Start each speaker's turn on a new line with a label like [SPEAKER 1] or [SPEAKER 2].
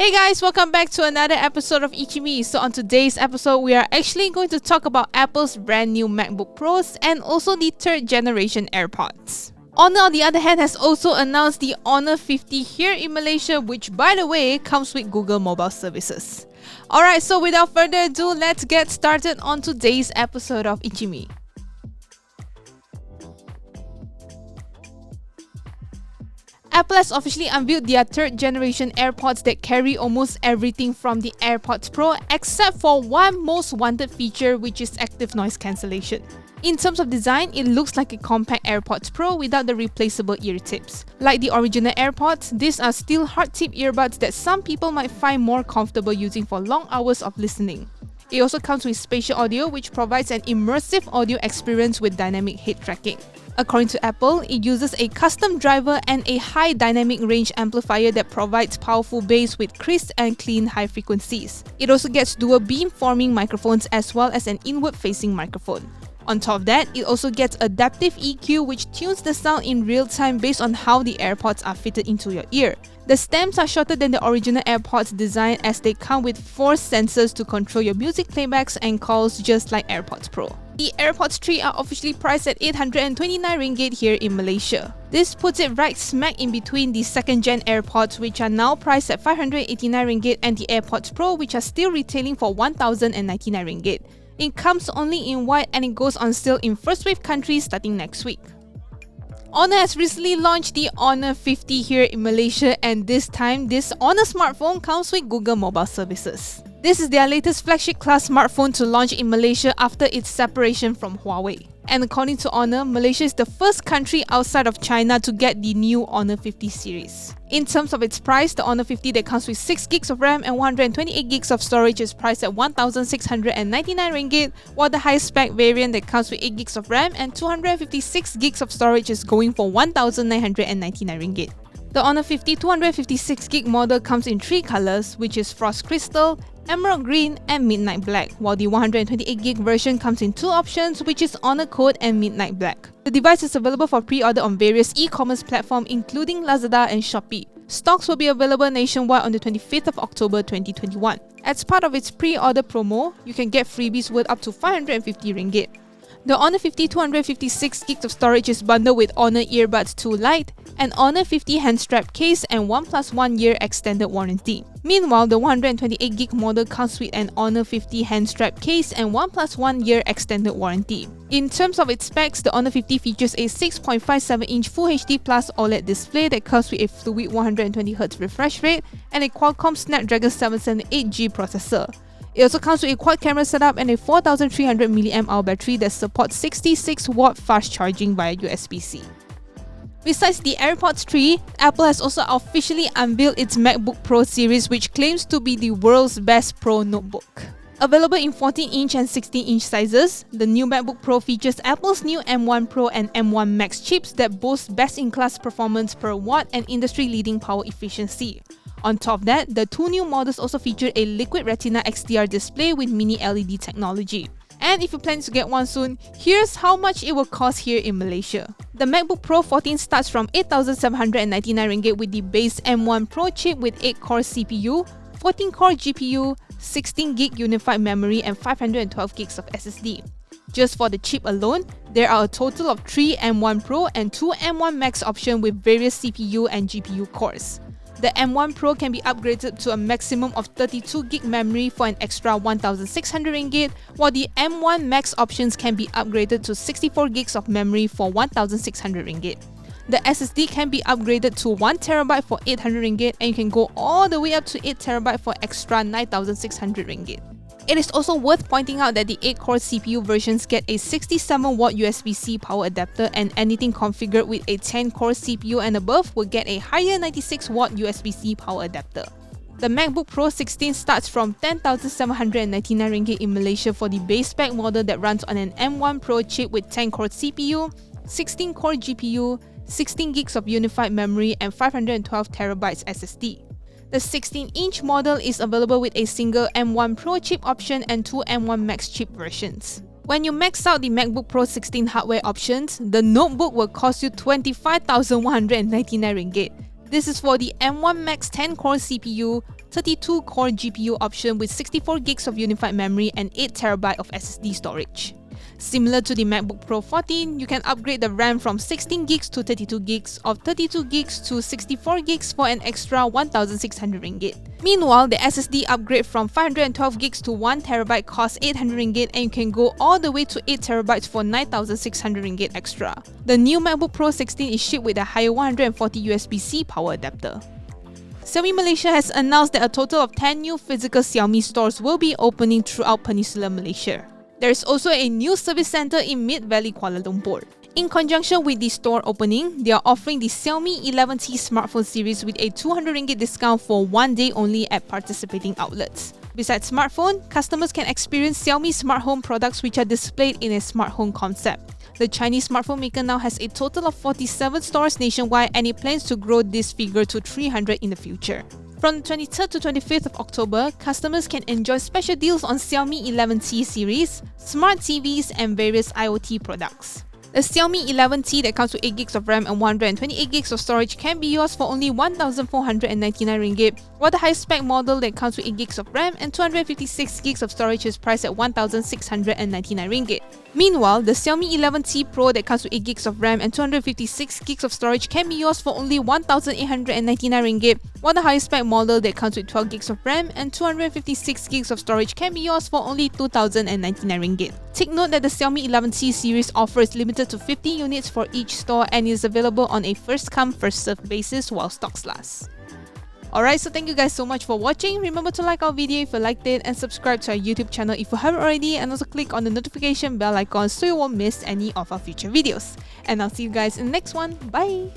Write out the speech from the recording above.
[SPEAKER 1] Hey guys, welcome back to another episode of ICYMI. So on today's episode, we are actually going to talk about Apple's brand new MacBook Pros and also the third generation AirPods. Honor, on the other hand, has also announced the Honor 50 here in Malaysia, which by the way, comes with Google mobile services. Alright, so without further ado, let's get started on today's episode of ICYMI. Apple has officially unveiled their third generation AirPods that carry almost everything from the AirPods Pro except for one most wanted feature, which is active noise cancellation. In terms of design, it looks like a compact AirPods Pro without the replaceable ear tips. Like the original AirPods, these are still hard-tip earbuds that some people might find more comfortable using for long hours of listening. It also comes with spatial audio, which provides an immersive audio experience with dynamic head tracking. According to Apple, it uses a custom driver and a high dynamic range amplifier that provides powerful bass with crisp and clean high frequencies. It also gets dual beam-forming microphones as well as an inward-facing microphone. On top of that, it also gets adaptive EQ, which tunes the sound in real time based on how the AirPods are fitted into your ear. The stems are shorter than the original AirPods design as they come with 4 sensors to control your music playbacks and calls just like AirPods Pro. The AirPods 3 are officially priced at 829 ringgit here in Malaysia. This puts it right smack in between the second gen AirPods, which are now priced at 589 ringgit, and the AirPods Pro, which are still retailing for 1099 ringgit. It comes only in white and it goes on sale in first wave countries starting next week. Honor has recently launched the Honor 50 here in Malaysia, and this time, this Honor smartphone comes with Google mobile services. This is their latest flagship class smartphone to launch in Malaysia after its separation from Huawei. And according to Honor, Malaysia is the first country outside of China to get the new Honor 50 series. In terms of its price, the Honor 50 that comes with 6GB of RAM and 128GB of storage is priced at 1699 ringgit, while the high spec variant that comes with 8GB of RAM and 256GB of storage is going for 1999 ringgit. The Honor 50 256GB model comes in 3 colors, which is Frost Crystal, Emerald Green and Midnight Black, while the 128GB version comes in 2 options, which is Honor Code and Midnight Black. The device is available for pre-order on various e-commerce platforms including Lazada and Shopee. Stocks will be available nationwide on the 25th of October 2021. As part of its pre-order promo, you can get freebies worth up to 550 ringgit. The Honor 50 256GB of storage is bundled with Honor Earbuds 2 Lite, an Honor 50 hand strap case and 1+1 year extended warranty. Meanwhile, the 128GB model comes with an Honor 50 hand strap case and 1+1 year extended warranty. In terms of its specs, the Honor 50 features a 6.57-inch Full HD Plus OLED display that comes with a fluid 120Hz refresh rate and a Qualcomm Snapdragon 778G processor. It also comes with a quad camera setup and a 4300 mAh battery that supports 66W fast charging via USB-C. Besides the AirPods 3, Apple has also officially unveiled its MacBook Pro series, which claims to be the world's best Pro notebook. Available in 14-inch and 16-inch sizes, the new MacBook Pro features Apple's new M1 Pro and M1 Max chips that boast best-in-class performance per watt and industry-leading power efficiency. On top of that, the 2 new models also feature a Liquid Retina XDR display with mini LED technology. And if you plan to get one soon, here's how much it will cost here in Malaysia. The MacBook Pro 14 starts from 8,799 ringgit with the base M1 Pro chip with 8-core CPU, 14-core GPU, 16GB unified memory and 512GB of SSD. Just for the chip alone, there are a total of 3 M1 Pro and 2 M1 Max options with various CPU and GPU cores. The M1 Pro can be upgraded to a maximum of 32GB memory for an extra 1,600 ringgit, while the M1 Max options can be upgraded to 64GB of memory for 1,600 ringgit. The SSD can be upgraded to 1TB for 800 ringgit, and you can go all the way up to 8TB for extra 9,600 ringgit. It is also worth pointing out that the 8-core CPU versions get a 67W USB-C power adapter, and anything configured with a 10-core CPU and above will get a higher 96W USB-C power adapter. The MacBook Pro 16 starts from 10,799 ringgit in Malaysia for the base spec model that runs on an M1 Pro chip with 10-core CPU, 16-core GPU, 16GB of unified memory and 512TB SSD. The 16-inch model is available with a single M1 Pro chip option and 2 M1 Max chip versions. When you max out the MacBook Pro 16 hardware options, the notebook will cost you 25,199 ringgit. This is for the M1 Max 10-core CPU, 32-core GPU option with 64 gigs of unified memory and 8TB of SSD storage. Similar to the MacBook Pro 14, you can upgrade the RAM from 16 gigs to 32 gigs, or 32 gigs to 64 gigs for an extra 1,600 ringgit. Meanwhile, the SSD upgrade from 512 gigs to 1TB costs 800 ringgit, and you can go all the way to 8TB for 9,600 ringgit extra. The new MacBook Pro 16 is shipped with a higher 140 USB-C power adapter. Xiaomi Malaysia has announced that a total of 10 new physical Xiaomi stores will be opening throughout Peninsular Malaysia. There is also a new service center in Mid-Valley Kuala Lumpur. In conjunction with the store opening, they are offering the Xiaomi 11T smartphone series with a 200 ringgit discount for one day only at participating outlets. Besides smartphone, customers can experience Xiaomi smart home products which are displayed in a smart home concept. The Chinese smartphone maker now has a total of 47 stores nationwide, and it plans to grow this figure to 300 in the future. From the 23rd to 25th of October, customers can enjoy special deals on Xiaomi 11T series, smart TVs, and various IoT products. The Xiaomi 11T that comes with 8GB of RAM and 128GB of storage can be yours for only 1,499 ringgit, while the high-spec model that comes with 8GB of RAM and 256GB of storage is priced at 1,699 ringgit. Meanwhile, the Xiaomi 11T Pro that comes with 8GB of RAM and 256GB of storage can be yours for only 1,899 ringgit, while the high-spec model that comes with 12GB of RAM and 256GB of storage can be yours for only 2,099 ringgit. Take note that the Xiaomi 11T series offer is limited to 50 units for each store and is available on a first-come, first-served basis while stocks last. Alright, so thank you guys so much for watching. Remember to like our video if you liked it and subscribe to our YouTube channel if you haven't already, and also click on the notification bell icon so you won't miss any of our future videos. And I'll see you guys in the next one. Bye!